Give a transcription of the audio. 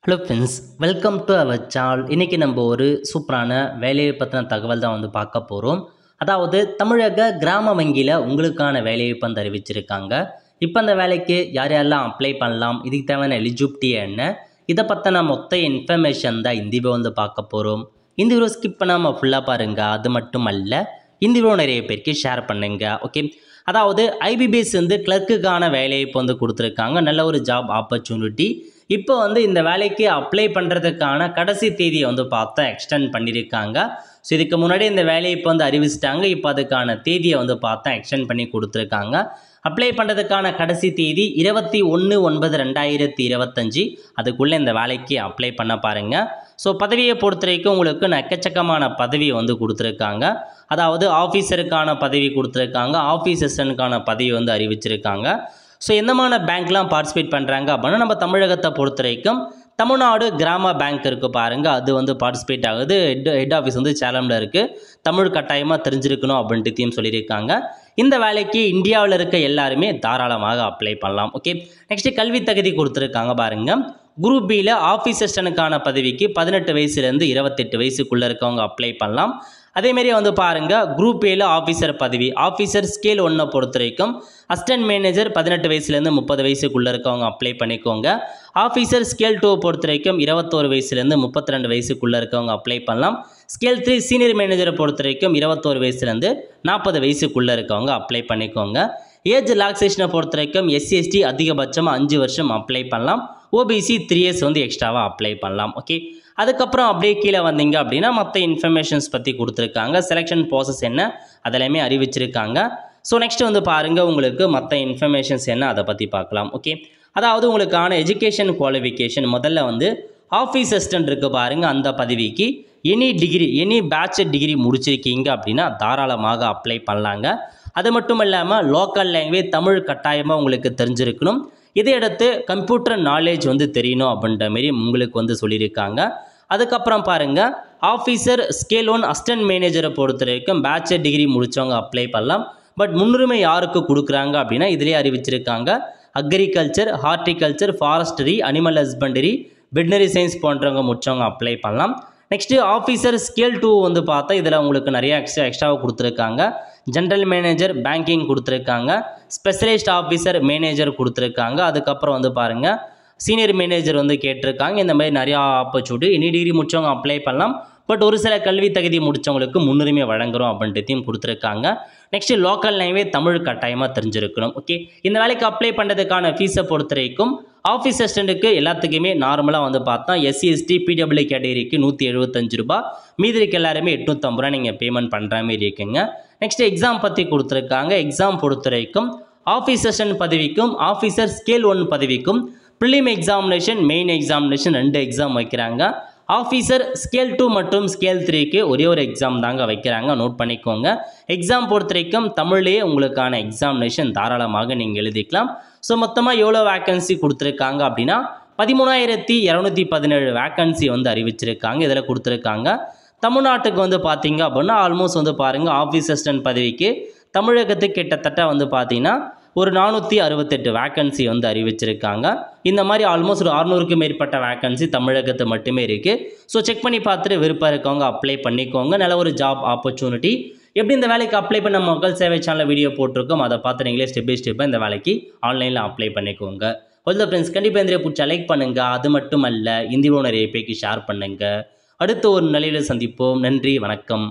Hello friends, welcome to our channel. இன்றைக்கி நம்ம ஒரு சூப்பரான வேலையை பற்றின தகவல் தான் பார்க்க போகிறோம். அதாவது தமிழக கிராம வங்கியில் உங்களுக்கான வேலைவாய்ப்பு வந்து அறிவிச்சிருக்காங்க. இப்போ அந்த வேலைக்கு யார் யாரெல்லாம் அப்ளை பண்ணலாம், இதுக்கு தேவையான எலிஜிபிலிட்டி என்ன, இதை பற்றின மொத்த இன்ஃபர்மேஷன் தான் இந்த வீடியோ பார்க்க போகிறோம். இந்த வீடியோ ஸ்கிப் பண்ணாமல் ஃபுல்லாக பாருங்கள். அது மட்டும் அல்ல, இந்த வீடியோ நிறைய பேருக்கு ஷேர் பண்ணுங்க. ஓகே, அதாவது ஐபிபிஎஸ் கிளர்க்குக்கான வேலைவாய்ப்பு கொடுத்துருக்காங்க. நல்ல ஒரு ஜாப் ஆப்பர்ச்சுனிட்டி. இப்போ இந்த வேலைக்கு அப்ளை பண்ணுறதுக்கான கடைசி தேதியை பார்த்தா எக்ஸ்டெண்ட் பண்ணியிருக்காங்க. ஸோ இதுக்கு முன்னாடி இந்த வேலையை இப்போ அறிவிச்சிட்டாங்க. இப்போ அதுக்கான தேதியை பார்த்தா எக்ஸ்டெண்ட் பண்ணி கொடுத்துருக்காங்க. அப்ளை பண்ணுறதுக்கான கடைசி தேதி 21/9/2025. அதுக்குள்ளே இந்த வேலைக்கு அப்ளை பண்ண பாருங்கள். ஸோ பதவியை பொறுத்த வரைக்கும் உங்களுக்கு எக்கச்சக்கமான பதவி கொடுத்துருக்காங்க. அதாவது ஆஃபீஸருக்கான பதவி கொடுத்துருக்காங்க, ஆஃபீஸ் அசிஸ்டன்ட்கான பதவி அறிவிச்சிருக்காங்க. ஸோ எந்தமான பேங்க்லாம் பார்ட்டிசிபேட் பண்ணுறாங்க அப்படின்னா, நம்ம தமிழகத்தை பொறுத்த வரைக்கும் தமிழ்நாடு கிராம பேங்க் இருக்குது பாருங்கள், அது பார்ட்டிசிபேட் ஆகுது. ஹெட் ஆஃபீஸ் சேலமில் இருக்குது. தமிழ் கட்டாயமாக தெரிஞ்சிருக்கணும் அப்படின்ட்டு சொல்லியிருக்காங்க. இந்த வேலைக்கு இந்தியாவில் இருக்க எல்லாருமே தாராளமாக அப்ளை பண்ணலாம். ஓகே, நெக்ஸ்ட்டு கல்வி தகுதி கொடுத்துருக்காங்க பாருங்கள். குரூப் பியில் ஆஃபீஸ் அசிஸ்டன்ட்கான பதவிக்கு 18 வயசுலேருந்து 28 வயசுக்குள்ளே இருக்கவங்க அப்ளை பண்ணலாம். அதேமாரி பாருங்கள், குரூப் ஏல ஆஃபீஸர் பதவி, ஆஃபீஸர் ஸ்கேல் 1 பொறுத்த வரைக்கும் அசிஸ்டன்ட் மேனேஜர் 18 வயசுலேருந்து 30 வயசுக்குள்ளே இருக்கவங்க அப்ளை பண்ணிக்கோங்க. ஆஃபீஸர் ஸ்கேல் 2 பொறுத்த வரைக்கும் 21 வயசுலேருந்து 32 வயசுக்குள்ளே இருக்கவங்க அப்ளை பண்ணலாம். ஸ்கேல் 3 சீனியர் மேனேஜரை பொறுத்த வரைக்கும் 21 வயசுலேருந்து 40 வயசுக்குள்ளே இருக்கவங்க அப்ளை பண்ணிக்கோங்க. ஏஜ் ரிலாக்ஸேஷனை பொறுத்த வரைக்கும் SC/ST அதிகபட்சமாக 5 வருஷம் அப்ளை பண்ணலாம். OBC 3 இயர்ஸ் எக்ஸ்ட்ராவாக அப்ளை பண்ணலாம். ஓகே, அதுக்கப்புறம் அப்படியே கீழே வந்தீங்க அப்படின்னா மற்ற இன்ஃபர்மேஷன்ஸ் பற்றி கொடுத்துருக்காங்க. செலெக்ஷன் ப்ராசஸ் என்ன அதெல்லாமே அறிவிச்சிருக்காங்க. ஸோ நெக்ஸ்ட் பாருங்கள், உங்களுக்கு மற்ற இன்ஃபர்மேஷன்ஸ் என்ன அதை பற்றி பார்க்கலாம். ஓகே, அதாவது உங்களுக்கான எஜுகேஷன் குவாலிஃபிகேஷன் முதல்ல ஆஃபீஸ் அசிஸ்டன்ட் இருக்குது பாருங்கள், அந்த பதவிக்கு எனி பேச்சுலர் டிகிரி முடிச்சிருக்கீங்க அப்படின்னா தாராளமாக அப்ளை பண்ணலாங்க. அது மட்டும் இல்லாமல் லோக்கல் லாங்குவேஜ் தமிழ் கட்டாயமாக உங்களுக்கு தெரிஞ்சிருக்கணும். இதையடுத்து கம்ப்யூட்டர் நாலேஜ் தெரியணும் அப்படின்ற மாரி உங்களுக்கு சொல்லியிருக்காங்க. அதுக்கப்புறம் பாருங்கள், ஆஃபீஸர் ஸ்கேல் 1 அசிஸ்டன்ட் மேனேஜரை பொறுத்த வரைக்கும் பேச்சுலர் டிகிரி முடித்தவங்க அப்ளை பண்ணலாம். பட் முன்னுரிமை யாருக்கு கொடுக்குறாங்க அப்படின்னா இதிலே அறிவிச்சிருக்காங்க. Agriculture, horticulture, forestry, animal husbandry, veterinary science போன்றவங்க முடித்தவங்க அப்ளை பண்ணலாம். நெக்ஸ்ட்டு ஆஃபீஸர் ஸ்கேல் 2 பார்த்தா இதில் உங்களுக்கு நிறைய எக்ஸ்ட்ராவாக கொடுத்துருக்காங்க. ஜென்ரல் மேனேஜர் பேங்கிங் கொடுத்துருக்காங்க. ஸ்பெஷலிஸ்ட் ஆஃபீஸர் மேனேஜர் கொடுத்துருக்காங்க. அதுக்கப்புறம் பாருங்கள், சீனியர் மேனேஜர் கேட்டிருக்காங்க. இந்த மாதிரி நிறையா ஆப்பர்ச்சுனிட்டி எனி டிகிரி முடித்தவங்க அப்ளை பண்ணலாம். பட் ஒரு சில கல்வி தகுதி முடித்தவங்களுக்கு முன்னுரிமை வழங்குகிறோம் அப்படின்றதையும் கொடுத்துருக்காங்க. நெக்ஸ்ட்டு லோக்கல் லாங்குவேஜ் தமிழ் கட்டாயமாக தெரிஞ்சிருக்கணும். ஓகே, இந்த வேலைக்கு அப்ளை பண்ணுறதுக்கான ஃபீஸை பொறுத்த வரைக்கும் ஆஃபீஸ் அசிஸ்டண்ட்டுக்கு எல்லாத்துக்குமே நார்மலாக பார்த்தா SC/ST PWD கேட்டகரிக்கு 175 ரூபா, மீதி இருக்க எல்லாருமே 850 ரூபா நீங்கள் பேமெண்ட் பண்ணுற மாதிரி இருக்குங்க. நெக்ஸ்ட் எக்ஸாம் பற்றி கொடுத்துருக்காங்க. எக்ஸாம் பொறுத்த வரைக்கும் ஆஃபீஸ் அசிஸ்டன்ட் பதவிக்கும் ஆஃபீஸர் ஸ்கேல் 1 பதவிக்கும் prelim examination, main examination 2 exam வைக்கிறாங்க. ஆஃபீஸர் ஸ்கேல் 2 மற்றும் ஸ்கேல் 3க்கு ஒரே ஒரு எக்ஸாம் தாங்க வைக்கிறாங்க, நோட் பண்ணிக்கோங்க. எக்ஸாம் பொறுத்த வரைக்கும் தமிழ்லேயே உங்களுக்கான எக்ஸாமினேஷன் தாராளமாக நீங்கள் எழுதிக்கலாம். ஸோ மொத்தமாக எவ்வளோ வேக்கன்சி கொடுத்துருக்காங்க அப்படின்னா 13,217 வேக்கன்சி அறிவிச்சிருக்காங்க. இதில் கொடுத்துருக்காங்க. தமிழ்நாட்டுக்கு பார்த்தீங்க அப்படின்னா ஆல்மோஸ்ட் பாருங்கள், ஆஃபீஸ் அசிஸ்டன்ட் பதவிக்கு தமிழகத்துக்கு கிட்டத்தட்ட பார்த்தீங்கன்னா ஒரு 468 வேக்கன்சி அறிவிச்சிருக்காங்க. இந்த மாதிரி ஆல்மோஸ்ட் ஒரு 600க்கும் மேற்பட்ட வேக்கன்சி தமிழகத்து மட்டுமே இருக்குது. ஸோ செக் பண்ணி பார்த்துட்டு விருப்பம் இருக்கவங்க அப்ளை பண்ணிக்கோங்க. நல்ல ஒரு ஜாப் ஆப்பர்ச்சுனிட்டி. எப்படி இந்த வேலைக்கு அப்ளை பண்ண மக்கள் சேவை சேனலில் வீடியோ போட்டிருக்கோம், அதை பார்த்து நீங்களே ஸ்டெப் பை ஸ்டெப்பாக இந்த வேலைக்கு ஆன்லைனில் அப்ளை பண்ணிக்கோங்க. ஒரு ஃப்ரெண்ட்ஸ், கண்டிப்பாக இந்த பிடிச்சா லைக் பண்ணுங்கள். அது மட்டும் அல்ல, இந்த வீடியோ நிறைய பேருக்கு ஷேர் பண்ணுங்கள். அடுத்த ஒரு நிலையில் சந்திப்போம். நன்றி, வணக்கம்.